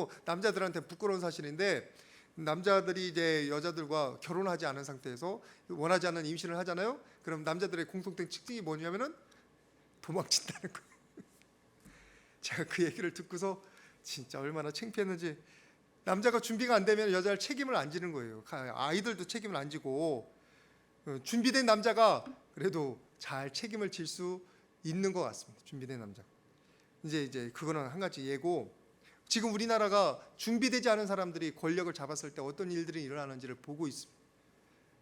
너무 남자들한테 부끄러운 사실인데, 남자들이 이제 여자들과 결혼하지 않은 상태에서 원하지 않는 임신을 하잖아요. 그럼 남자들의 공통된 특징이 뭐냐면은 도망친다는 거예요. 제가 그 얘기를 듣고서 진짜 얼마나 창피했는지. 남자가 준비가 안 되면 여자를 책임을 안 지는 거예요. 아이들도 책임을 안 지고, 준비된 남자가 그래도 잘 책임을 질 수 있는 것 같습니다. 준비된 남자. 이제 그거는 한 가지 예고. 지금 우리나라가 준비되지 않은 사람들이 권력을 잡았을 때 어떤 일들이 일어나는지를 보고 있습니다.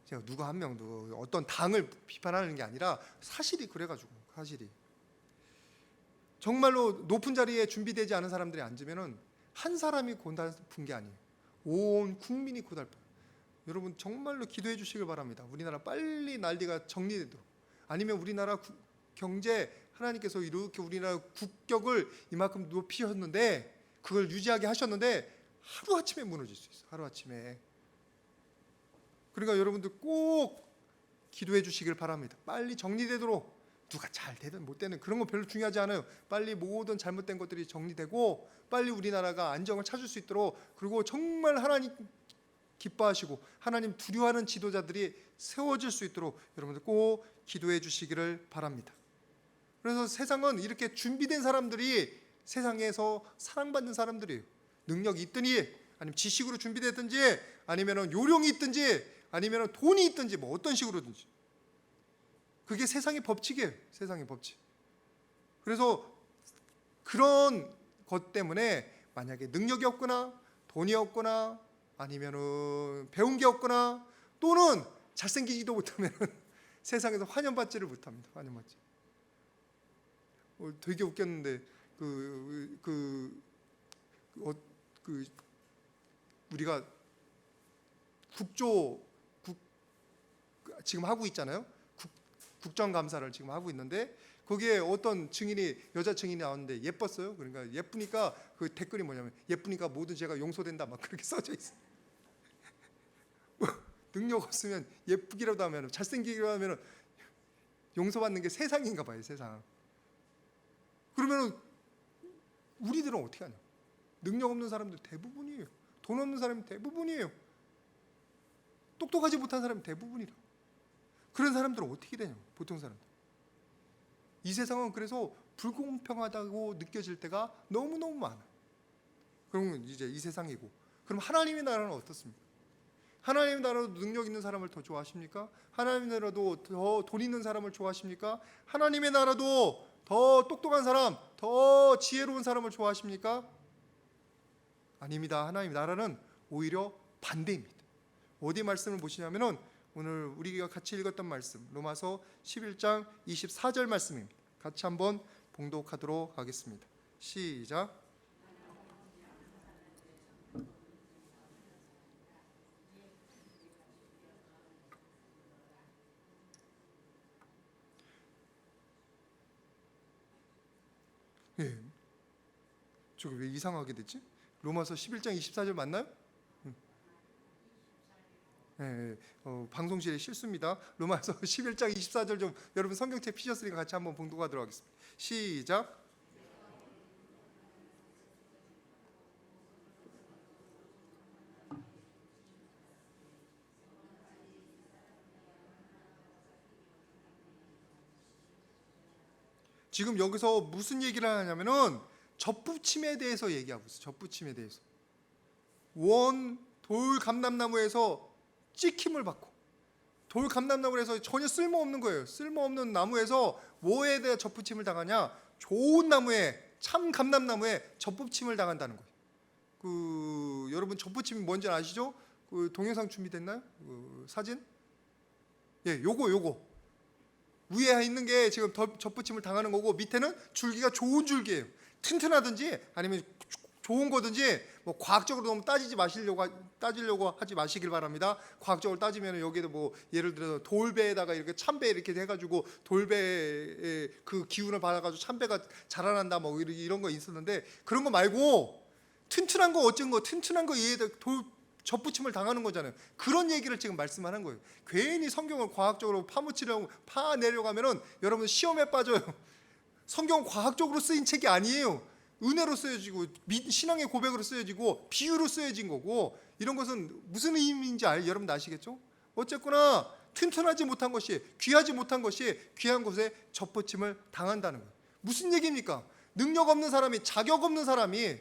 제가 누가 한 명도 어떤 당을 비판하는 게 아니라 사실이 그래가지고, 사실이 정말로 높은 자리에 준비되지 않은 사람들이 앉으면은 한 사람이 고달픈 게 아니에요. 온 국민이 고달파요. 여러분 정말로 기도해 주시길 바랍니다. 우리나라 빨리 난리가 정리되도록. 아니면 우리나라 경제, 하나님께서 이렇게 우리나라 국격을 이만큼 높이셨는데, 그걸 유지하게 하셨는데 하루아침에 무너질 수 있어요. 하루아침에. 그러니까 여러분들 꼭 기도해 주시길 바랍니다. 빨리 정리되도록. 누가 잘 되든 못 되든 그런 거 별로 중요하지 않아요. 빨리 모든 잘못된 것들이 정리되고 빨리 우리나라가 안정을 찾을 수 있도록, 그리고 정말 하나님 기뻐하시고 하나님 두려워하는 지도자들이 세워질 수 있도록 여러분들 꼭 기도해 주시기를 바랍니다. 그래서 세상은 이렇게 준비된 사람들이 세상에서 사랑받는 사람들이에요. 능력이 있든지, 아니면 지식으로 준비됐든지, 아니면 요령이 있든지, 아니면 돈이 있든지, 뭐 어떤 식으로든지. 그게 세상의 법칙이에요. 세상의 법칙. 그래서 그런 것 때문에 만약에 능력이 없거나 돈이 없거나 아니면은 배운 게 없거나 또는 잘생기지도 못하면 세상에서 환영받지를 못합니다. 환영받지. 되게 웃겼는데 우리가 지금 하고 있잖아요. 국정감사를 지금 하고 있는데 거기에 어떤 증인이, 여자 증인이 나왔는데 예뻤어요. 그러니까 예쁘니까 그 댓글이 뭐냐면 예쁘니까 모든 죄가 용서된다 막 그렇게 써져 있어요. 능력 없으면 예쁘기라도 하면, 잘생기기라도 하면 용서받는 게 세상인가 봐요. 세상. 그러면 우리들은 어떻게 하냐? 능력 없는 사람들 대부분이에요. 돈 없는 사람이 대부분이에요. 똑똑하지 못한 사람이 대부분이라. 그런 사람들은 어떻게 되냐고, 보통 사람들. 이 세상은 그래서 불공평하다고 느껴질 때가 너무너무 많아요. 그러면 이제 이 세상이고, 그럼 하나님의 나라는 어떻습니까? 하나님의 나라도 능력 있는 사람을 더 좋아하십니까? 하나님의 나라도 더 돈 있는 사람을 좋아하십니까? 하나님의 나라도 더 똑똑한 사람, 더 지혜로운 사람을 좋아하십니까? 아닙니다. 하나님의 나라는 오히려 반대입니다. 어디 말씀을 보시냐면은 오늘 우리가 같이 읽었던 말씀, 로마서 11장 24절 말씀입니다. 같이 한번 봉독하도록 하겠습니다. 시작. 예. 저게 왜 이상하게 됐지? 로마서 11장 24절 맞나요? 네, 방송실의 실수입니다. 로마서 11장 24절 좀 여러분 성경책 피셨으니까 같이 한번 봉독하도록 하겠습니다. 시작. 지금 여기서 무슨 얘기를 하냐면은 접붙임에 대해서 얘기하고 있어요. 접붙임에 대해서. 돌 감람나무에서 찍힘을 받고, 돌 감람나무에서 전혀 쓸모없는 거예요. 쓸모없는 나무에서 뭐에 대해 접붙임을 당하냐? 좋은 나무에, 참 감람나무에 접붙임을 당한다는 거예요. 여러분 접붙임이 뭔지 아시죠? 동영상 준비됐나요? 사진? 예, 요거 위에 있는 게 지금 접붙임을 당하는 거고, 밑에는 줄기가 좋은 줄기예요. 튼튼하든지 아니면 좋은 거든지 뭐 과학적으로 너무 따지려고 하지 마시길 바랍니다. 과학적으로 따지면 여기도 뭐 예를 들어서 돌배에다가 이렇게 참배 이렇게 해가지고 돌배의 그 기운을 받아가지고 참배가 자라난다 뭐 이런 거 있었는데, 그런 거 말고 튼튼한 거, 어쩐 거 튼튼한 거 얘들 접붙임을 당하는 거잖아요. 그런 얘기를 지금 말씀하는 거예요. 괜히 성경을 과학적으로 파내려고 하면은 여러분 시험에 빠져요. 성경 과학적으로 쓰인 책이 아니에요. 은혜로 쓰여지고 신앙의 고백으로 쓰여지고 비유로 쓰여진 거고, 이런 것은 무슨 의미인지 여러분 아시겠죠? 어쨌거나 튼튼하지 못한 것이, 귀하지 못한 것이 귀한 곳에 접붙임을 당한다는 거예요. 무슨 얘기입니까? 능력 없는 사람이, 자격 없는 사람이,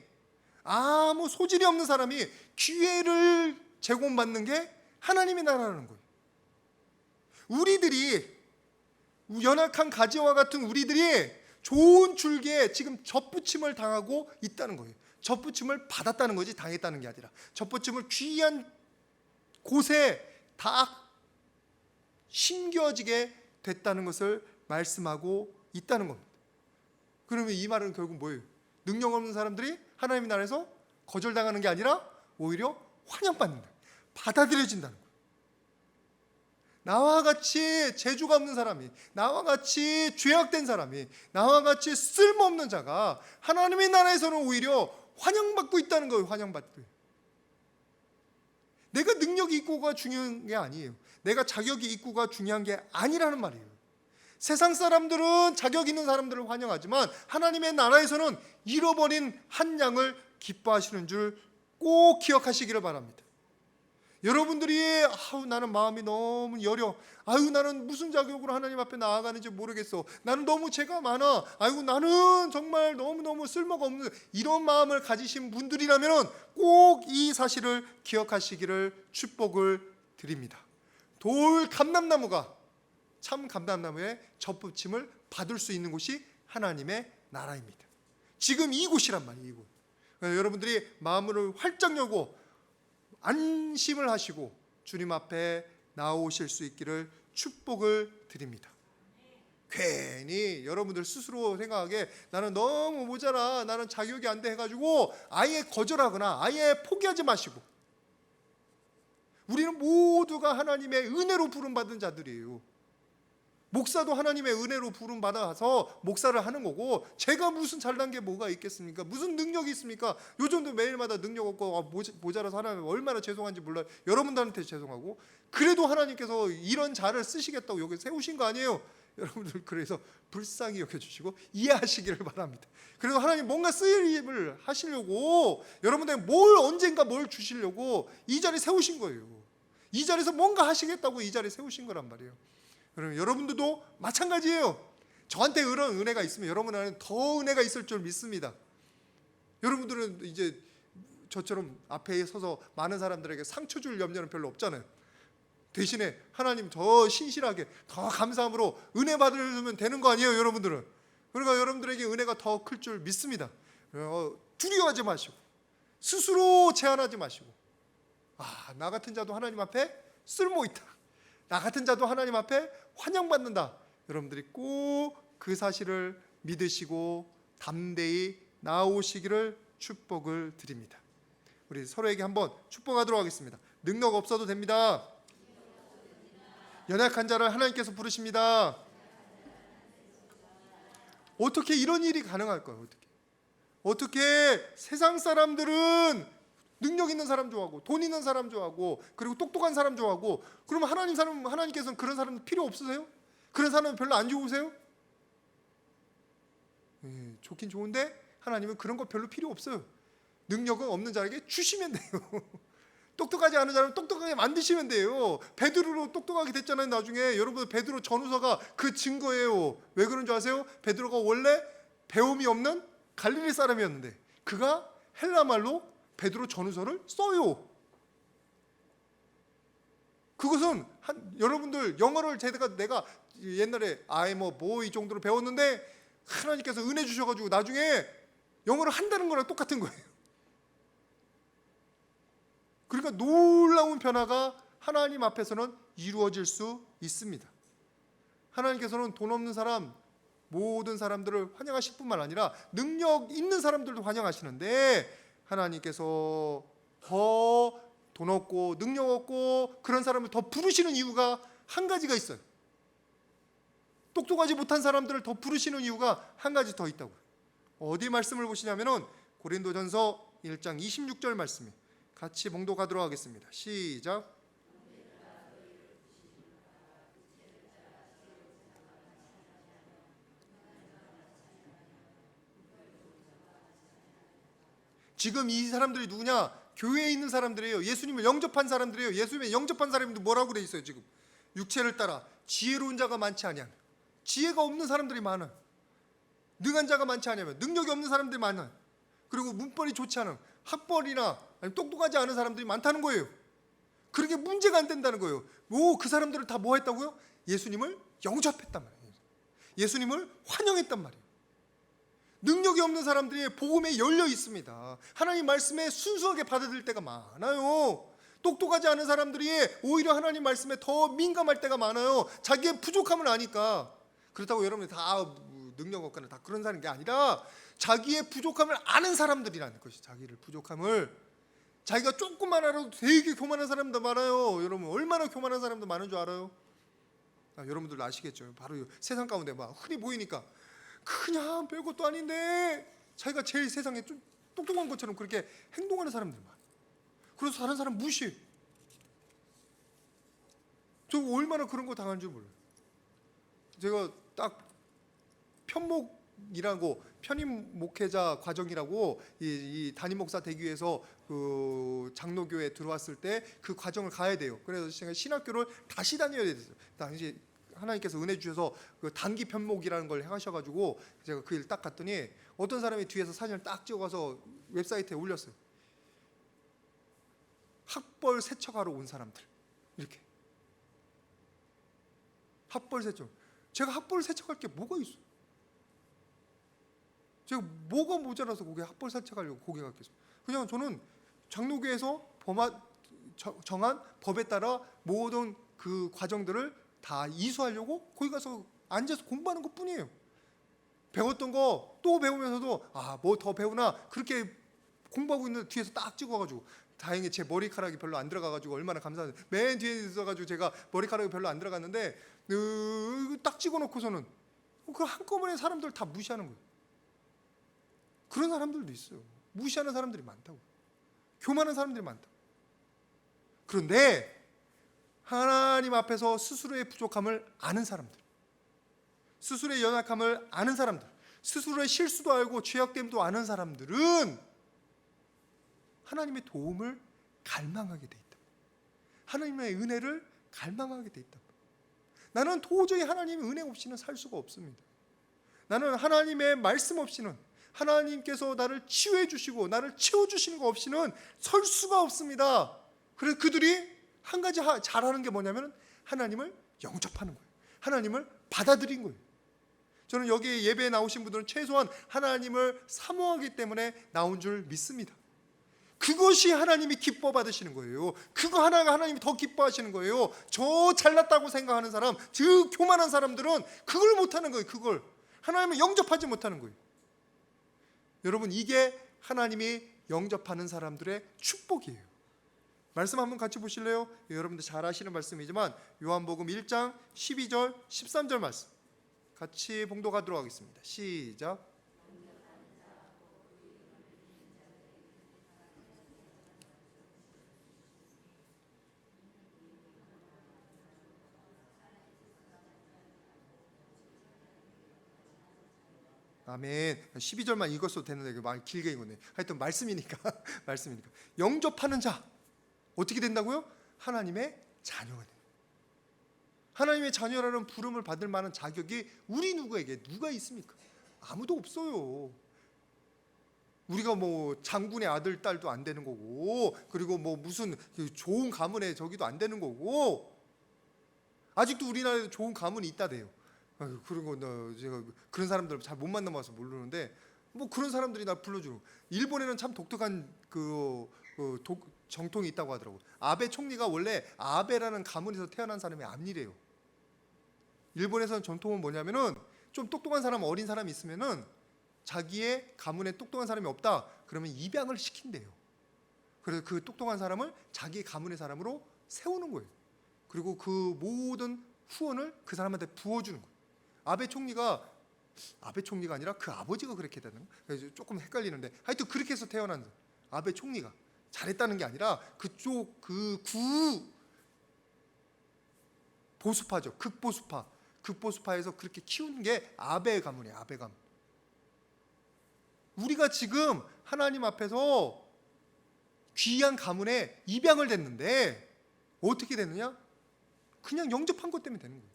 아무 소질이 없는 사람이 기회를 제공받는 게 하나님의 나라라는 거예요. 우리들이, 연약한 가지와 같은 우리들이 좋은 줄기에 지금 접붙임을 당하고 있다는 거예요. 접붙임을 받았다는 거지, 당했다는 게 아니라 접붙임을 귀한 곳에 다 심겨지게 됐다는 것을 말씀하고 있다는 겁니다. 그러면 이 말은 결국 뭐예요? 능력 없는 사람들이 하나님의 나라에서 거절당하는 게 아니라 오히려 환영받는다, 받아들여진다는 거예요. 나와 같이 재주가 없는 사람이, 나와 같이 죄악된 사람이, 나와 같이 쓸모없는 자가 하나님의 나라에서는 오히려 환영받고 있다는 거예요. 환영받고. 내가 능력이 있고가 중요한 게 아니에요. 내가 자격이 있고가 중요한 게 아니라는 말이에요. 세상 사람들은 자격 있는 사람들을 환영하지만 하나님의 나라에서는 잃어버린 한 양을 기뻐하시는 줄 꼭 기억하시기를 바랍니다. 여러분들이 나는 마음이 너무 여려, 나는 무슨 자격으로 하나님 앞에 나아가는지 모르겠어, 나는 너무 죄가 많아, 나는 정말 너무너무 쓸모가 없는, 이런 마음을 가지신 분들이라면 꼭 이 사실을 기억하시기를 축복을 드립니다. 돌 감람나무가 참 감람나무의 접붙임을 받을 수 있는 곳이 하나님의 나라입니다. 지금 이곳이란 말이에요. 이곳. 여러분들이 마음을 활짝 열고 안심을 하시고 주님 앞에 나오실 수 있기를 축복을 드립니다. 괜히 여러분들 스스로 생각하기에 나는 너무 모자라, 나는 자격이 안 돼 해가지고 아예 거절하거나 아예 포기하지 마시고, 우리는 모두가 하나님의 은혜로 부름받은 자들이에요. 목사도 하나님의 은혜로 부름받아서 목사를 하는 거고, 제가 무슨 잘난 게 뭐가 있겠습니까? 무슨 능력이 있습니까? 요즘도 매일마다 능력 없고 모자라서 하나님 얼마나 죄송한지 몰라요. 여러분들한테 죄송하고, 그래도 하나님께서 이런 자를 쓰시겠다고 여기 세우신 거 아니에요? 여러분들 그래서 불쌍히 여겨주시고 이해하시기를 바랍니다. 그래서 하나님 뭔가 쓰임을 하시려고, 여러분들 언젠가 뭘 주시려고 이 자리에 세우신 거예요. 이 자리에서 뭔가 하시겠다고 이 자리에 세우신 거란 말이에요. 그러면 여러분들도 마찬가지예요. 저한테 그런 은혜가 있으면 여러분한테는 더 은혜가 있을 줄 믿습니다. 여러분들은 이제 저처럼 앞에 서서 많은 사람들에게 상처 줄 염려는 별로 없잖아요. 대신에 하나님 더 신실하게, 더 감사함으로 은혜 받으면 되는 거 아니에요, 여러분들은. 그러니까 여러분들에게 은혜가 더 클 줄 믿습니다. 두려워하지 마시고, 스스로 제한하지 마시고, 나 같은 자도 하나님 앞에 쓸모있다, 나 같은 자도 하나님 앞에 환영받는다. 여러분들이 꼭 그 사실을 믿으시고 담대히 나오시기를 축복을 드립니다. 우리 서로에게 한번 축복하도록 하겠습니다. 능력 없어도 됩니다. 연약한 자를 하나님께서 부르십니다. 어떻게 이런 일이 가능할까요? 어떻게 세상 사람들은 능력 있는 사람 좋아하고 돈 있는 사람 좋아하고 그리고 똑똑한 사람 좋아하고, 그러면 하나님께서는 그런 사람 필요 없으세요? 그런 사람 별로 안 좋으세요? 좋긴 좋은데 하나님은 그런 거 별로 필요 없어요. 능력은 없는 자에게 주시면 돼요. 똑똑하지 않은 자는 똑똑하게 만드시면 돼요. 베드로로 똑똑하게 됐잖아요. 나중에 여러분 베드로 전후서가 그 증거예요. 왜 그런 줄 아세요? 베드로가 원래 배움이 없는 갈릴리 사람이었는데 그가 헬라말로 베드로 전후서를 써요. 그것은 여러분들 영어를 내가 옛날에 이 정도로 배웠는데 하나님께서 은혜 주셔가지고 나중에 영어를 한다는 거랑 똑같은 거예요. 그러니까 놀라운 변화가 하나님 앞에서는 이루어질 수 있습니다. 하나님께서는 돈 없는 사람, 모든 사람들을 환영하실 뿐만 아니라 능력 있는 사람들도 환영하시는데, 하나님께서 더 돈 없고 능력 없고 그런 사람을 더 부르시는 이유가 한 가지가 있어요. 똑똑하지 못한 사람들을 더 부르시는 이유가 한 가지 더 있다고요. 어디 말씀을 보시냐면은 고린도전서 1장 26절 말씀이, 같이 봉독하도록 하겠습니다. 시작. 지금 이 사람들이 누구냐? 교회에 있는 사람들이에요. 예수님을 영접한 사람들이에요. 예수님을 영접한 사람들이 뭐라고 돼 있어요? 지금 육체를 따라 지혜로운 자가 많지 아니하며, 지혜가 없는 사람들이 많아. 능한 자가 많지 않으면 능력이 없는 사람들이 많아. 그리고 문벌이 좋지 않은, 학벌이나 아니면 똑똑하지 않은 사람들이 많다는 거예요. 그렇게 문제가 안 된다는 거예요. 그 사람들을 다 뭐 했다고요? 예수님을 영접했단 말이에요. 예수님을 환영했단 말이에요. 능력이 없는 사람들이 복음에 열려 있습니다. 하나님 말씀에 순수하게 받아들일 때가 많아요. 똑똑하지 않은 사람들이 오히려 하나님 말씀에 더 민감할 때가 많아요. 자기의 부족함을 아니까. 그렇다고 여러분이 다 능력 없거나 다 그런 사람이 아니라 자기의 부족함을 아는 사람들이라는 것이, 자기를 부족함을, 자기가 조금만 알아도 되게 교만한 사람도 많아요. 여러분 얼마나 교만한 사람도 많은 줄 알아요? 여러분들도 아시겠죠. 바로 세상 가운데 막 흔히 보이니까 그냥 별것도 아닌데 자기가 제일 세상에 좀 똑똑한 것처럼 그렇게 행동하는 사람들 많아요. 그래서 다른 사람 무시해. 저 얼마나 그런 거 당한 줄 몰라요. 제가 딱 편목이라고, 편입 목회자 과정이라고, 이 담임 목사 되기 위해서 그 장로교에 들어왔을 때 그 과정을 가야 돼요. 그래서 제가 신학교를 다시 다녀야 됐어요. 당시 하나님께서 은혜 주셔서 그 단기 편목이라는 걸 하셔가지고 제가 그 일 딱 갔더니 어떤 사람이 뒤에서 사진을 딱 찍어가서 웹사이트에 올렸어요. 학벌 세척하러 온 사람들, 이렇게. 학벌 세척. 제가 학벌 세척할 게 뭐가 있어요? 제가 뭐가 모자라서 거기에 학벌 세척하려고 거기 갔겠어요? 그냥 저는 장로교에서 정한 법에 따라 모든 그 과정들을 다 이수하려고 거기 가서 앉아서 공부하는 것 뿐이에요. 배웠던 거 또 배우면서도 뭐 더 배우나 그렇게 공부하고 있는데 뒤에서 딱 찍어가지고, 다행히 제 머리카락이 별로 안 들어가가지고 얼마나 감사한데, 맨 뒤에 있어가지고 제가 머리카락이 별로 안 들어갔는데 딱 찍어놓고서는 그 한꺼번에 사람들 다 무시하는 거예요. 그런 사람들도 있어요. 무시하는 사람들이 많다고. 교만한 사람들이 많다고. 그런데 하나님 앞에서 스스로의 부족함을 아는 사람들, 스스로의 연약함을 아는 사람들, 스스로의 실수도 알고 죄악됨도 아는 사람들은 하나님의 도움을 갈망하게 돼 있다. 하나님의 은혜를 갈망하게 돼 있다. 나는 도저히 하나님의 은혜 없이는 살 수가 없습니다. 나는 하나님의 말씀 없이는, 하나님께서 나를 치유해 주시고 나를 채워주시는 거 없이는 설 수가 없습니다. 그래서 그들이 한 가지 잘하는 게 뭐냐면 하나님을 영접하는 거예요. 하나님을 받아들인 거예요. 저는 여기 예배에 나오신 분들은 최소한 하나님을 사모하기 때문에 나온 줄 믿습니다. 그것이 하나님이 기뻐 받으시는 거예요. 그거 하나가 하나님이 더 기뻐하시는 거예요. 저 잘났다고 생각하는 사람, 저 교만한 사람들은 그걸 못하는 거예요. 그걸 하나님을 영접하지 못하는 거예요. 여러분, 이게 하나님이 영접하는 사람들의 축복이에요. 말씀 한번 같이 보실래요? 여러분들 잘 아시는 말씀이지만 요한복음 1장 12절 13절 말씀 같이 봉독하도록 하겠습니다. 시작. 아멘. 12절만 읽었어도 되는데 말 길게 읽었네. 하여튼 말씀이니까 말씀이니까. 영접하는 자 어떻게 된다고요? 하나님의 자녀가 돼요. 하나님의 자녀라는 부름을 받을 만한 자격이 우리 누구에게 누가 있습니까? 아무도 없어요. 우리가 뭐 장군의 아들 딸도 안 되는 거고, 그리고 뭐 무슨 좋은 가문의 저기도 안 되는 거고, 아직도 우리나라에 좋은 가문이 있다대요. 그런 거 제가 그런 사람들 잘 못 만나봐서 모르는데 뭐 그런 사람들이 날 불러주고. 일본에는 참 독특한 정통이 있다고 하더라고. 아베 총리가 원래 아베라는 가문에서 태어난 사람이 아니래요. 일본에서는 전통은 뭐냐면은 좀 똑똑한 사람, 어린 사람이 있으면은 자기의 가문에 똑똑한 사람이 없다 그러면 입양을 시킨대요. 그래서 그 똑똑한 사람을 자기 가문의 사람으로 세우는 거예요. 그리고 그 모든 후원을 그 사람한테 부어주는 거예요. 아베 총리가 아니라 그 아버지가 그렇게 되는 거예요. 조금 헷갈리는데 하여튼 그렇게 해서 태어난 아베 총리가 잘했다는 게 아니라 그쪽 그 구 보수파죠. 극보수파에서 그렇게 키우는 게 아베 가문이에요. 아베 가문. 우리가 지금 하나님 앞에서 귀한 가문에 입양을 됐는데 어떻게 됐느냐? 그냥 영접한 것 때문에 되는 거예요.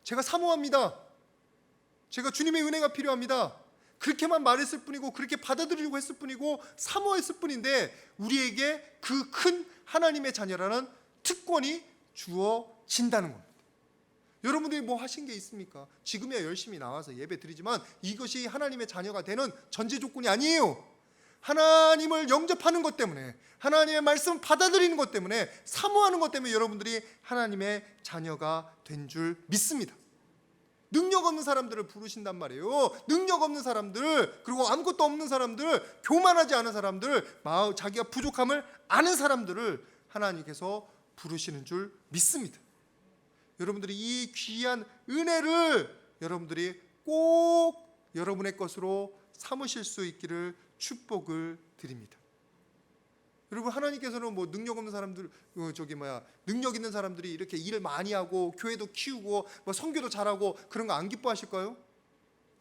제가 사모합니다. 제가 주님의 은혜가 필요합니다. 그렇게만 말했을 뿐이고 그렇게 받아들이려고 했을 뿐이고 사모했을 뿐인데 우리에게 그 큰 하나님의 자녀라는 특권이 주어진다는 겁니다. 여러분들이 뭐 하신 게 있습니까? 지금이야 열심히 나와서 예배 드리지만 이것이 하나님의 자녀가 되는 전제 조건이 아니에요. 하나님을 영접하는 것 때문에, 하나님의 말씀 받아들이는 것 때문에, 사모하는 것 때문에 여러분들이 하나님의 자녀가 된 줄 믿습니다. 능력 없는 사람들을 부르신단 말이에요. 능력 없는 사람들, 그리고 아무것도 없는 사람들, 교만하지 않은 사람들, 자기가 부족함을 아는 사람들을 하나님께서 부르시는 줄 믿습니다. 여러분들이 이 귀한 은혜를 여러분들이 꼭 여러분의 것으로 삼으실 수 있기를 축복을 드립니다. 여러분, 하나님께서는 뭐 능력 없는 사람들, 능력 있는 사람들이 이렇게 일을 많이 하고 교회도 키우고 뭐 선교도 잘하고 그런 거 안 기뻐하실까요?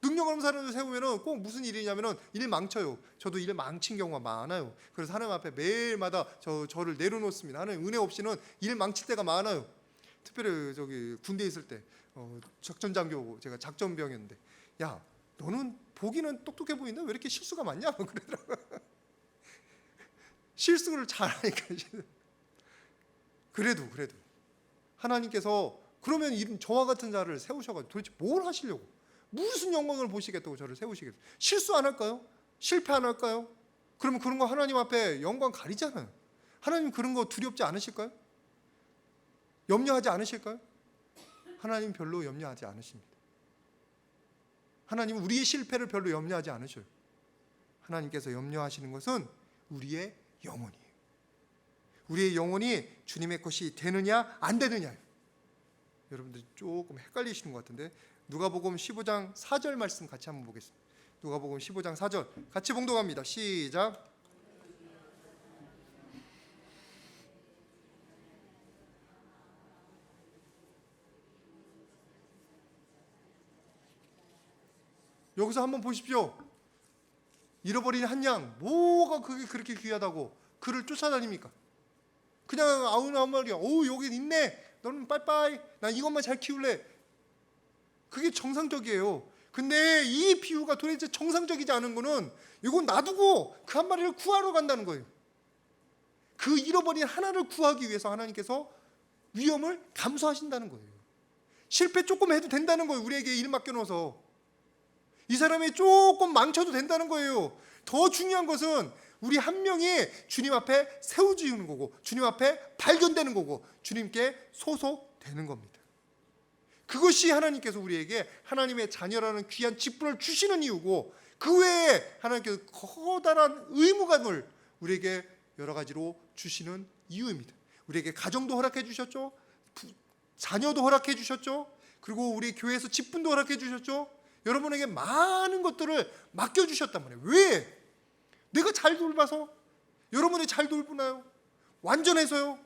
능력 없는 사람들 세우면은 꼭 무슨 일이냐면은 일 망쳐요. 저도 일 망친 경우가 많아요. 그래서 하나님 앞에 매일마다 저를 내려놓습니다. 하나님 은혜 없이는 일 망칠 때가 많아요. 특별히 군대에 있을 때 작전장교고 제가 작전병이었는데, 야, 너는 보기는 똑똑해 보이는데 왜 이렇게 실수가 많냐? 그러더라고요. 실수를 잘하니까. 그래도 하나님께서 그러면 저와 같은 자를 세우셔가지고 도대체 뭘 하시려고, 무슨 영광을 보시겠다고 저를 세우시겠어요? 실수 안 할까요? 실패 안 할까요? 그러면 그런 거 하나님 앞에 영광 가리잖아요. 하나님 그런 거 두렵지 않으실까요? 염려하지 않으실까요? 하나님 별로 염려하지 않으십니다. 하나님은 우리의 실패를 별로 염려하지 않으셔요. 하나님께서 염려하시는 것은 우리의 영혼이에요. 우리의 영혼이 주님의 것이 되느냐 안 되느냐. 여러분들이 조금 헷갈리시는 것 같은데 누가복음 15장 4절 말씀 같이 한번 보겠습니다. 누가복음 15장 4절 같이 봉독합니다. 시작. 여기서 한번 보십시오. 잃어버린 한 양, 뭐가 그게 그렇게 귀하다고 그를 쫓아다닙니까? 그냥 아무 말이야. 오, 여기 있네. 너는 빠이빠이. 난 이것만 잘 키울래. 그게 정상적이에요. 근데 이 비유가 도대체 정상적이지 않은 거는 이건 놔두고 그 한 마리를 구하러 간다는 거예요. 그 잃어버린 하나를 구하기 위해서 하나님께서 위험을 감수하신다는 거예요. 실패 조금 해도 된다는 거예요. 우리에게 일 맡겨놓아서. 이 사람이 조금 망쳐도 된다는 거예요. 더 중요한 것은 우리 한 명이 주님 앞에 세워지는 거고, 주님 앞에 발견되는 거고, 주님께 소속되는 겁니다. 그것이 하나님께서 우리에게 하나님의 자녀라는 귀한 직분을 주시는 이유고, 그 외에 하나님께서 커다란 의무감을 우리에게 여러 가지로 주시는 이유입니다. 우리에게 가정도 허락해 주셨죠. 자녀도 허락해 주셨죠. 그리고 우리 교회에서 직분도 허락해 주셨죠. 여러분에게 많은 것들을 맡겨주셨단 말이에요. 왜? 내가 잘 돌봐서? 여러분이 잘 돌보나요? 완전해서요?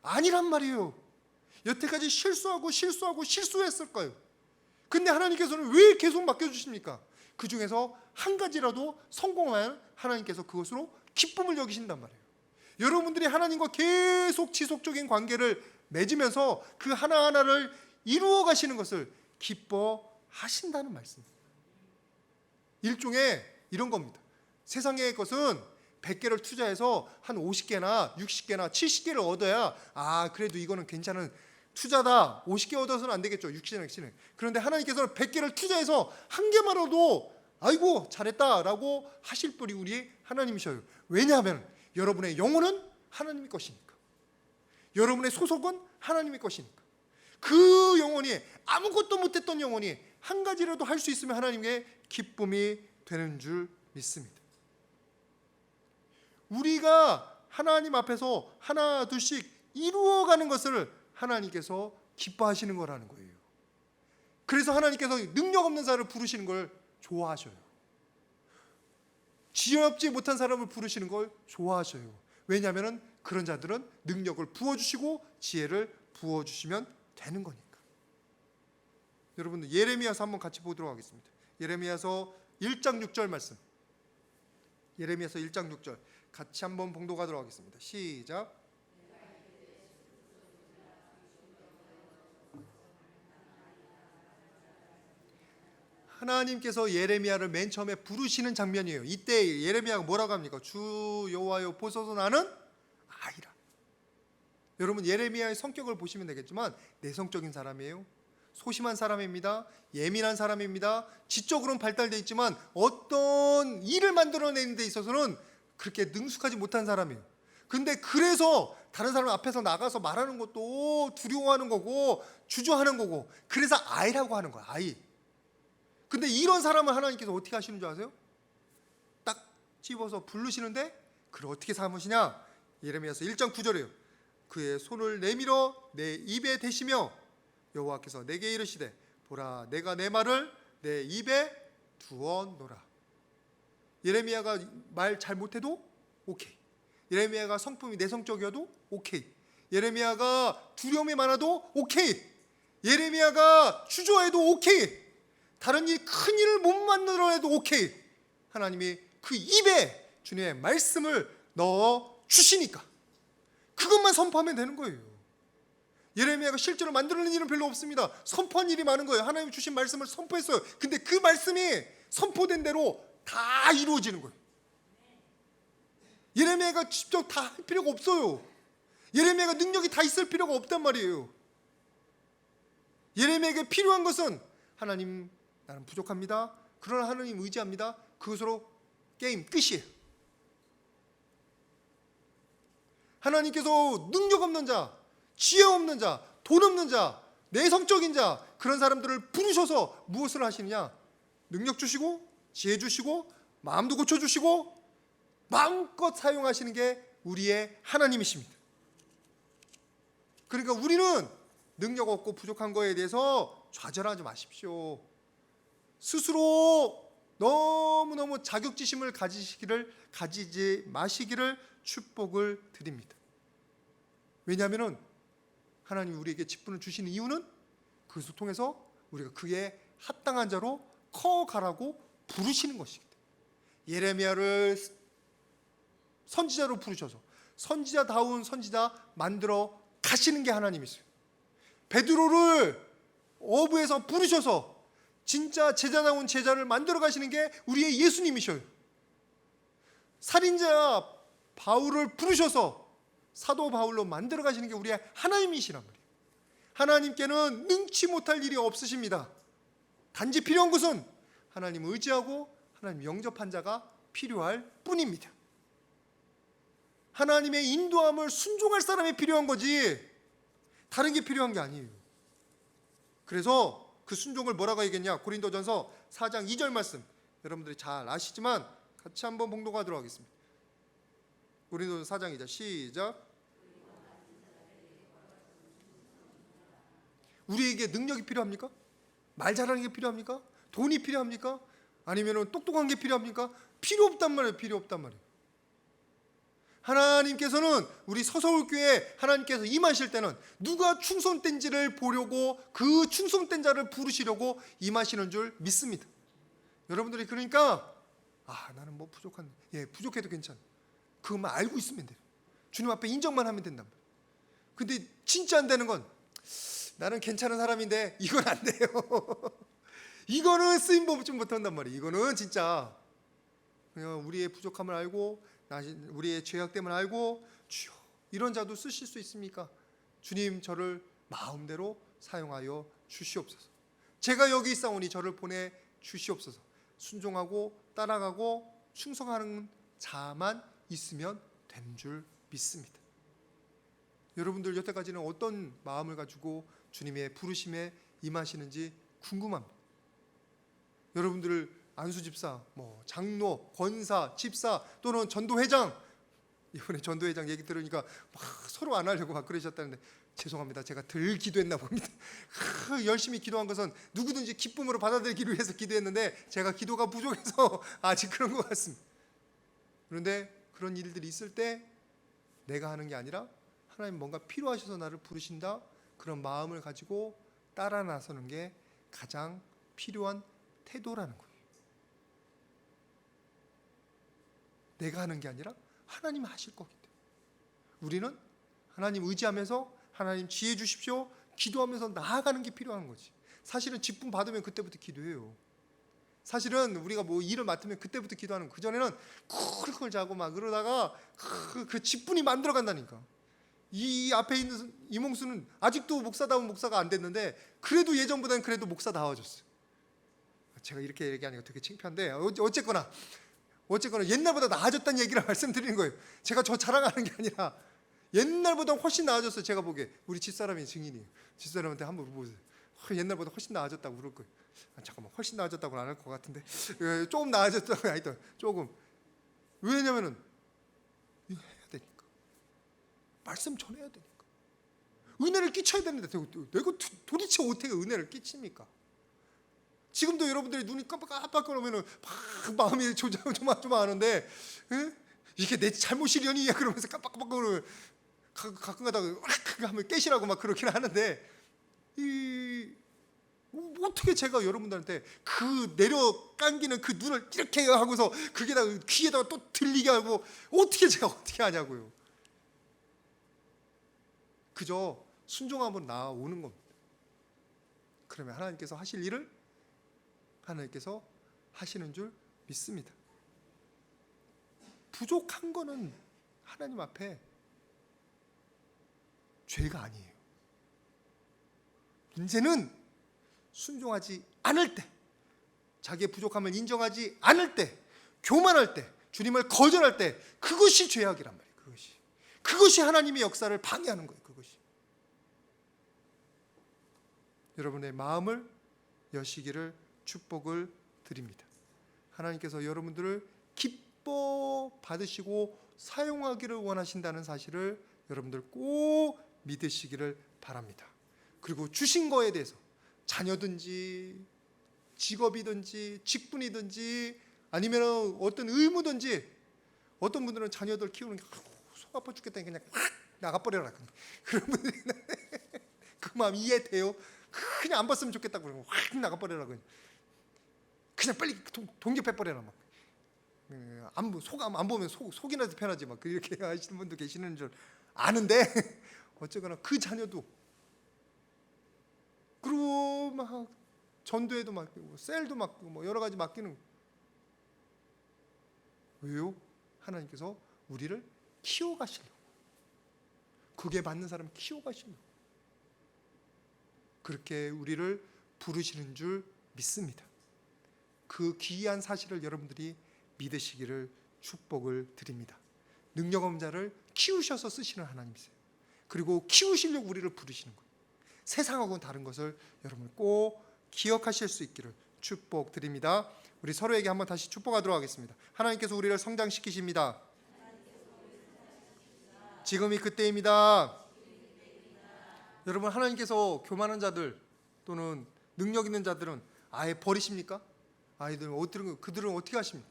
아니란 말이에요. 여태까지 실수했을까요? 근데 하나님께서는 왜 계속 맡겨주십니까? 그 중에서 한 가지라도 성공하면 하나님께서 그것으로 기쁨을 여기신단 말이에요. 여러분들이 하나님과 계속 지속적인 관계를 맺으면서 그 하나하나를 이루어 가시는 것을 기뻐하신다는 말씀입니다. 일종의 이런 겁니다. 세상의 것은 100개를 투자해서 한 50개나 60개나 70개를 얻어야 그래도 이거는 괜찮은 투자다. 50개 얻어서는 안 되겠죠. 60개는. 그런데 하나님께서는 100개를 투자해서 한 개만 얻어도 아이고 잘했다라고 하실 분이 우리 하나님이셔요. 왜냐하면 여러분의 영혼은 하나님의 것이니까. 여러분의 소속은 하나님의 것이니까. 그 영혼이, 아무것도 못했던 영혼이 한 가지라도 할 수 있으면 하나님의 기쁨이 되는 줄 믿습니다. 우리가 하나님 앞에서 하나 둘씩 이루어가는 것을 하나님께서 기뻐하시는 거라는 거예요. 그래서 하나님께서 능력 없는 자를 부르시는 걸 좋아하셔요. 지혜롭지 못한 사람을 부르시는 걸 좋아하셔요. 왜냐하면 그런 자들은 능력을 부어주시고 지혜를 부어주시면 되는 거니까. 여러분들 예레미야서 한번 같이 보도록 하겠습니다. 예레미야서 1장 6절 말씀 예레미야서 1장 6절 같이 한번 봉독하도록 하겠습니다. 시작. 하나님께서 예레미야를 맨 처음에 부르시는 장면이에요. 이때 예레미야가 뭐라고 합니까? 주 여호와여 보소서 나는 아이라. 여러분 예레미야의 성격을 보시면 되겠지만 내성적인 사람이에요. 소심한 사람입니다. 예민한 사람입니다. 지적으로는 발달되어 있지만 어떤 일을 만들어내는 데 있어서는 그렇게 능숙하지 못한 사람이에요. 근데 그래서 다른 사람 앞에서 나가서 말하는 것도 두려워하는 거고 주저하는 거고, 그래서 아이라고 하는 거야. 아이. 근데 이런 사람을 하나님께서 어떻게 하시는 줄 아세요? 딱 집어서 부르시는데 그걸 어떻게 삼으시냐? 예레미야서 1장 9절이에요. 그의 손을 내밀어 내 입에 대시며 여호와께서 내게 이르시되 보라 내가 내 말을 내 입에 두어 놓으라. 예레미야가 말 잘 못해도 오케이. 예레미야가 성품이 내성적이어도 오케이. 예레미야가 두려움이 많아도 오케이. 예레미야가 주저해도 오케이. 다른 일, 큰 일을 못 만들어내도 오케이. 하나님이 그 입에 주님의 말씀을 넣어 주시니까 그것만 선포하면 되는 거예요. 예레미야가 실제로 만들어낸 일은 별로 없습니다. 선포한 일이 많은 거예요. 하나님이 주신 말씀을 선포했어요. 근데 그 말씀이 선포된 대로 다 이루어지는 거예요. 예레미야가 직접 다 할 필요가 없어요. 예레미야가 능력이 다 있을 필요가 없단 말이에요. 예레미야에게 필요한 것은 하나님 나는 부족합니다. 그러나 하나님 의지합니다. 그것으로 게임 끝이에요. 하나님께서 능력 없는 자, 지혜 없는 자, 돈 없는 자, 내성적인 자, 그런 사람들을 부르셔서 무엇을 하시느냐? 능력 주시고 지혜 주시고 마음도 고쳐주시고 마음껏 사용하시는 게 우리의 하나님이십니다. 그러니까 우리는 능력 없고 부족한 거에 대해서 좌절하지 마십시오. 스스로 너무너무 자격지심을 가지지 마시기를 축복을 드립니다. 왜냐하면 하나님이 우리에게 직분을 주시는 이유는 그것을 통해서 우리가 그의 합당한 자로 커가라고 부르시는 것입니다. 예레미야를 선지자로 부르셔서 선지자다운 선지자 만들어 가시는 게 하나님이세요. 베드로를 어부에서 부르셔서 진짜 제자다운 제자를 만들어 가시는 게 우리의 예수님이셔요. 살인자 바울을 부르셔서 사도 바울로 만들어 가시는 게 우리의 하나님이시란 말이에요. 하나님께는 능치 못할 일이 없으십니다. 단지 필요한 것은 하나님 의지하고 하나님 영접한 자가 필요할 뿐입니다. 하나님의 인도함을 순종할 사람이 필요한 거지 다른 게 필요한 게 아니에요. 그래서 그 순종을 뭐라고 얘기했냐? 고린도전서 4장 2절 말씀 여러분들이 잘 아시지만 같이 한번 봉독하도록 하겠습니다. 고린도전서 4장 2절 시작. 우리에게 능력이 필요합니까? 말 잘하는 게 필요합니까? 돈이 필요합니까? 아니면 똑똑한 게 필요합니까? 필요 없단 말이에요. 필요 없단 말이에요. 하나님께서는 우리 서서울교회에 하나님께서 임하실 때는 누가 충성된지를 보려고 그 충성된 자를 부르시려고 임하시는 줄 믿습니다. 여러분들이 그러니까 나는 뭐 부족한데, 예, 부족해도 괜찮아. 그것만 알고 있으면 돼요. 주님 앞에 인정만 하면 된단 말이에요. 근데 진짜 안 되는 건 나는 괜찮은 사람인데 이건 안 돼요. 이거는 쓰임 법좀 못한단 말이에요. 이거는 진짜 그냥 우리의 부족함을 알고 우리의 죄악됨을 알고 주여 이런 자도 쓰실 수 있습니까? 주님 저를 마음대로 사용하여 주시옵소서. 제가 여기 있사오니 저를 보내 주시옵소서. 순종하고 따라가고 충성하는 자만 있으면 된 줄 믿습니다. 여러분들 여태까지는 어떤 마음을 가지고 주님의 부르심에 임하시는지 궁금합니다. 여러분들 안수집사, 장로, 권사, 집사 또는 전도회장, 이번에 전도회장 얘기 들으니까 막 서로 안 하려고 막 그러셨다는데 죄송합니다. 제가 덜 기도했나 봅니다. 열심히 기도한 것은 누구든지 기쁨으로 받아들이기를 위해서 기도했는데 제가 기도가 부족해서 아직 그런 것 같습니다. 그런데 그런 일들이 있을 때 내가 하는 게 아니라 하나님 뭔가 필요하셔서 나를 부르신다, 그런 마음을 가지고 따라 나서는 게 가장 필요한 태도라는 거예요. 내가 하는 게 아니라 하나님이 하실 거기 때문에 우리는 하나님 의지하면서 하나님 지혜 주십시오 기도하면서 나아가는 게 필요한 거지. 사실은 직분 받으면 그때부터 기도해요. 사실은 우리가 뭐 일을 맡으면 그때부터 기도하는 거. 그전에는 쿨쿨 자고 막 그러다가 그 직분이 만들어 간다니까. 이 앞에 있는 이몽수는 아직도 목사다운 목사가 안 됐는데 그래도 예전보다는 그래도 목사다워졌어요. 제가 이렇게 얘기하니까 되게 창피한데 어쨌거나 옛날보다 나아졌다는 얘기를 말씀드리는 거예요. 제가 저 자랑하는 게 아니라 옛날보다 훨씬 나아졌어요. 제가 보기에 우리 집사람이 증인이에요. 집사람한테 한번 물어보세요. 옛날보다 훨씬 나아졌다고 그럴 거예요. 잠깐만 훨씬 나아졌다고는 안 할 것 같은데 조금 나아졌다고 하여튼 조금. 왜냐면은 해야 되니까 말씀 전해야 되니까 은혜를 끼쳐야 되는데 내가 도대체 어떻게 은혜를 끼칩니까? 지금도 여러분들이 눈이 깜빡깜빡거리면은 막 마음이 조마조마하는데 이게 내 잘못이려니 그러면서 깜빡깜빡거리면 가끔가다가 하면 깨시라고 막 그렇긴 하는데 어떻게 제가 여러분들한테 그 내려 감기는 그 눈을 이렇게 하고서 그게다가 귀에다가 또 들리게 하고 제가 어떻게 하냐고요. 그저 순종하면 나오는 겁니다. 그러면 하나님께서 하실 일을 하나님께서 하시는 줄 믿습니다. 부족한 거는 하나님 앞에 죄가 아니에요. 문제는 순종하지 않을 때, 자기의 부족함을 인정하지 않을 때, 교만할 때, 주님을 거절할 때 그것이 죄악이란 말이에요. 그것이 하나님의 역사를 방해하는 거예요. 그것이. 여러분의 마음을 여시기를 축복을 드립니다. 하나님께서 여러분들을 기뻐 받으시고 사용하기를 원하신다는 사실을 여러분들 꼭 믿으시기를 바랍니다. 그리고 주신 거에 대해서 자녀든지 직업이든지 직분이든지 아니면 어떤 의무든지 어떤 분들은 자녀들 키우는 게 속 아파 죽겠다니 그냥 확 나가버려라. 그런 분들이 그 마음 이해돼요. 그냥 안 봤으면 좋겠다고 그러고 확 나가버려라. 그냥 빨리 동접해버려라. 막. 안 보면 속이나도 편하지. 막 그렇게 하시는 분도 계시는 줄 아는데 어쨌거나 그 자녀도 그리고 막 전도에도 맡기고 셀도 맡기고 뭐 여러 가지 맡기는 왜요? 하나님께서 우리를 키워가시려고. 그게 맞는 사람 키워가시려고. 그렇게 우리를 부르시는 줄 믿습니다. 그 귀한 사실을 여러분들이 믿으시기를 축복을 드립니다. 능력 없는 자를 키우셔서 쓰시는 하나님이세요. 그리고 키우시려고 우리를 부르시는 거예요. 세상하고는 다른 것을 여러분 꼭 기억하실 수 있기를 축복드립니다. 우리 서로에게 한번 다시 축복하도록 하겠습니다. 하나님께서 우리를 성장시키십니다. 지금이 그때입니다. 여러분 하나님께서 교만한 자들 또는 능력 있는 자들은 아예 버리십니까? 그들은 어떻게 하십니까?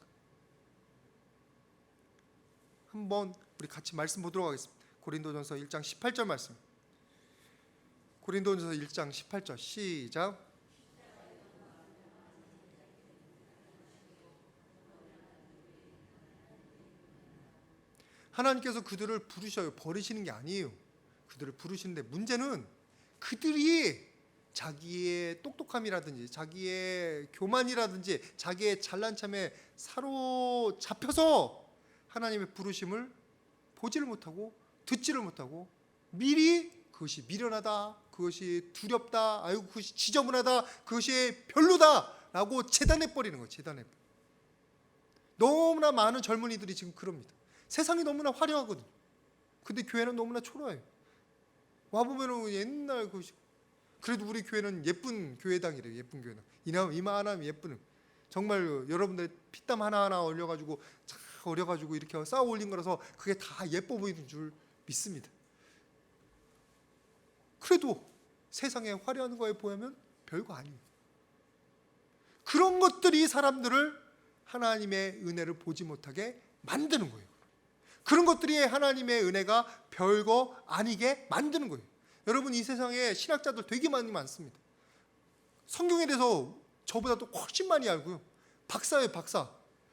한번 우리 같이 말씀 보도록 하겠습니다. 고린도전서 1장 18절 말씀. 고린도전서 1장 18절 시작. 하나님께서 그들을 부르셔요. 버리시는 게 아니에요. 그들을 부르시는데 문제는 그들이 자기의 똑똑함이라든지 자기의 교만이라든지 자기의 잘난 참에 사로잡혀서 하나님의 부르심을 보지를 못하고 듣지를 못하고 미리 그것이 미련하다, 그것이 두렵다, 아이고 그것이 지저분하다, 그것이 별로다라고 재단해버리는 거예요. 재단해버려. 너무나 많은 젊은이들이 지금 그럽니다. 세상이 너무나 화려하거든. 근데 교회는 너무나 초라해요. 와보면 옛날 그것이 그래도 우리 교회는 예쁜 교회당이래요. 예쁜 교회당. 이만하면 예쁜. 정말 여러분들 피땀 하나하나 올려가지고 이렇게 쌓아 올린 거라서 그게 다 예뻐 보이는 줄 믿습니다. 그래도 세상에 화려한 거에 보면 별거 아니에요. 그런 것들이 사람들을 하나님의 은혜를 보지 못하게 만드는 거예요. 그런 것들이 하나님의 은혜가 별거 아니게 만드는 거예요. 여러분 이 세상에 신학자들 되게 많습니다. 성경에 대해서 저보다 또 훨씬 많이 알고요. 박사예요, 박사.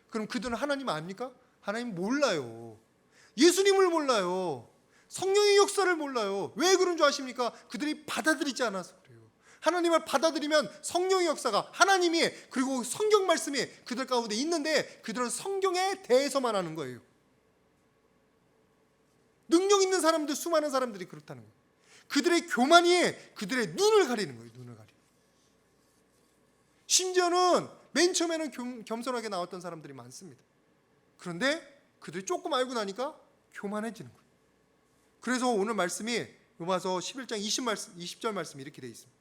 그럼 그들은 하나님 압니까? 하나님 몰라요. 예수님을 몰라요. 성령의 역사를 몰라요. 왜 그런 줄 아십니까? 그들이 받아들이지 않아서 그래요. 하나님을 받아들이면 성령의 역사가, 하나님이, 그리고 성경 말씀이 그들 가운데 있는데 그들은 성경에 대해서만 하는 거예요. 능력 있는 사람들, 수많은 사람들이 그렇다는 거예요. 그들의 교만이 그들의 눈을 가리는 거예요. 눈을 가리는. 심지어는 맨 처음에는 겸손하게 나왔던 사람들이 많습니다. 그런데 그들이 조금 알고 나니까 교만해지는 거예요. 그래서 오늘 말씀이 로마서 11장 20절 말씀이 이렇게 되어 있습니다.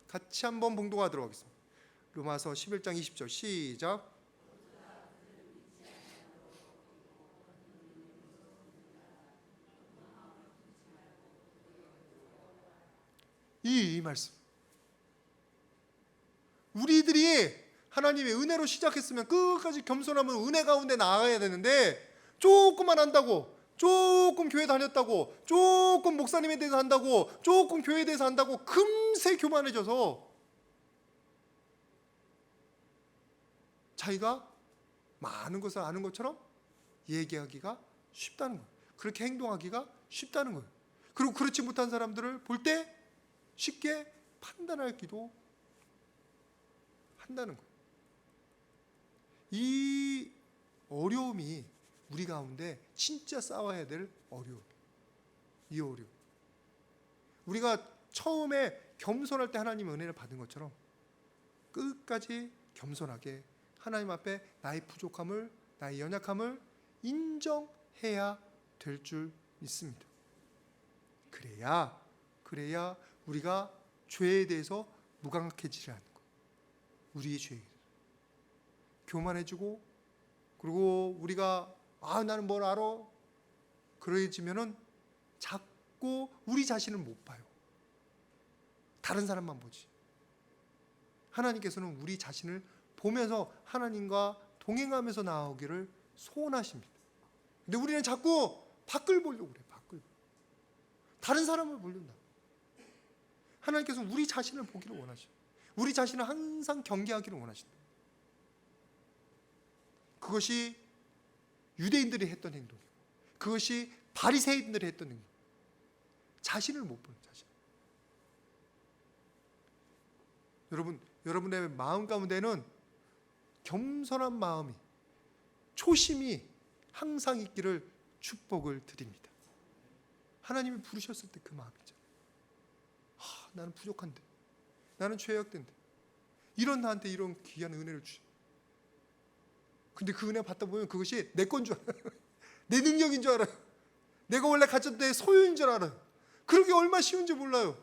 같이 한번 봉독하도록 하겠습니다. 로마서 11장 20절 시작. 이 말씀, 우리들이 하나님의 은혜로 시작했으면 끝까지 겸손하면 은혜 가운데 나아가야 되는데, 조금만 한다고, 조금 교회 다녔다고, 조금 목사님에 대해서 한다고, 조금 교회에 대해서 한다고 금세 교만해져서 자기가 많은 것을 아는 것처럼 얘기하기가 쉽다는 거예요. 그렇게 행동하기가 쉽다는 거예요. 그리고 그렇지 못한 사람들을 볼 때 쉽게 판단하기도 한다는 거예요. 이 어려움이 우리 가운데 진짜 싸워야 될 어려움. 이 어려움. 우리가 처음에 겸손할 때 하나님의 은혜를 받은 것처럼 끝까지 겸손하게 하나님 앞에 나의 부족함을, 나의 연약함을 인정해야 될 줄 믿습니다. 그래야 우리가 죄에 대해서 무감각해지지 않는 거예요. 우리의 죄에 대해서 교만해지고, 그리고 우리가 나는 뭘 알아? 그러해지면은 자꾸 우리 자신을 못 봐요. 다른 사람만 보지. 하나님께서는 우리 자신을 보면서 하나님과 동행하면서 나아오기를 소원하십니다. 근데 우리는 자꾸 밖을 보려고 그래요. 밖을. 다른 사람을 보려고. 하나님께서는 우리 자신을 보기를 원하셔요. 우리 자신을 항상 경계하기를 원하신다. 그것이 유대인들이 했던 행동이고, 그것이 바리새인들이 했던 행동. 자신을 못 보는 자신. 여러분의 마음 가운데는 겸손한 마음이, 초심이 항상 있기를 축복을 드립니다. 하나님이 부르셨을 때 그 마음이죠. 나는 부족한데, 나는 죄악된데, 이런 나한테 이런 귀한 은혜를 주셔. 근데 그 은혜 받다 보면 그것이 내 건 줄 알아요. 내 능력인 줄 알아요. 내가 원래 가졌던 내 소유인 줄 알아요. 그러기 얼마나 쉬운지 몰라요.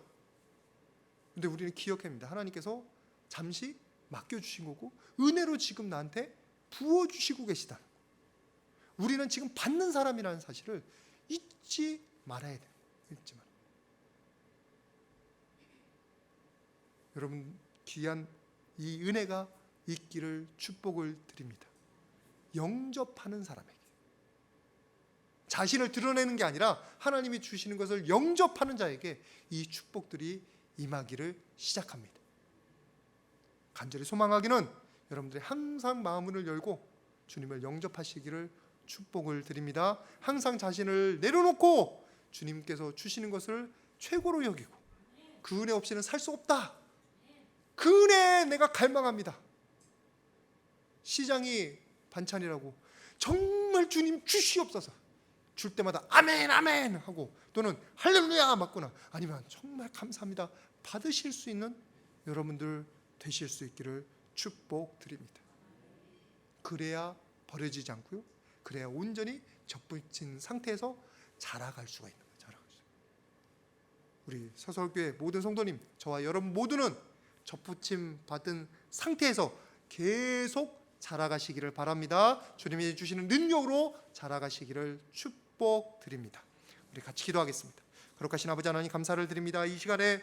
근데 우리는 기억해야 합니다. 하나님께서 잠시 맡겨주신 거고, 은혜로 지금 나한테 부어주시고 계시다. 우리는 지금 받는 사람이라는 사실을 잊지 말아야 돼요. 잊지 말아요. 여러분, 귀한 이 은혜가 있기를 축복을 드립니다. 영접하는 사람에게, 자신을 드러내는 게 아니라 하나님이 주시는 것을 영접하는 자에게 이 축복들이 임하기를 시작합니다. 간절히 소망하기는 여러분들이 항상 마음을 열고 주님을 영접하시기를 축복을 드립니다. 항상 자신을 내려놓고 주님께서 주시는 것을 최고로 여기고, 그 은혜 없이는 살 수 없다. 그 은혜에 내가 갈망합니다. 시장이 반찬이라고 정말 주님 주시옵소서, 줄 때마다 아멘 아멘 하고, 또는 할렐루야 맞거나, 아니면 정말 감사합니다 받으실 수 있는 여러분들 되실 수 있기를 축복드립니다. 그래야 버려지지 않고요, 그래야 온전히 접붙인 상태에서 자라갈 수가 있는 거예요. 자라갈 수. 우리 서설교회 모든 성도님, 저와 여러분 모두는 접붙임 받은 상태에서 계속 자라가시기를 바랍니다. 주님이 주시는 능력으로 자라가시기를 축복드립니다. 우리 같이 기도하겠습니다. 거룩하신 아버지 하나님, 감사를 드립니다. 이 시간에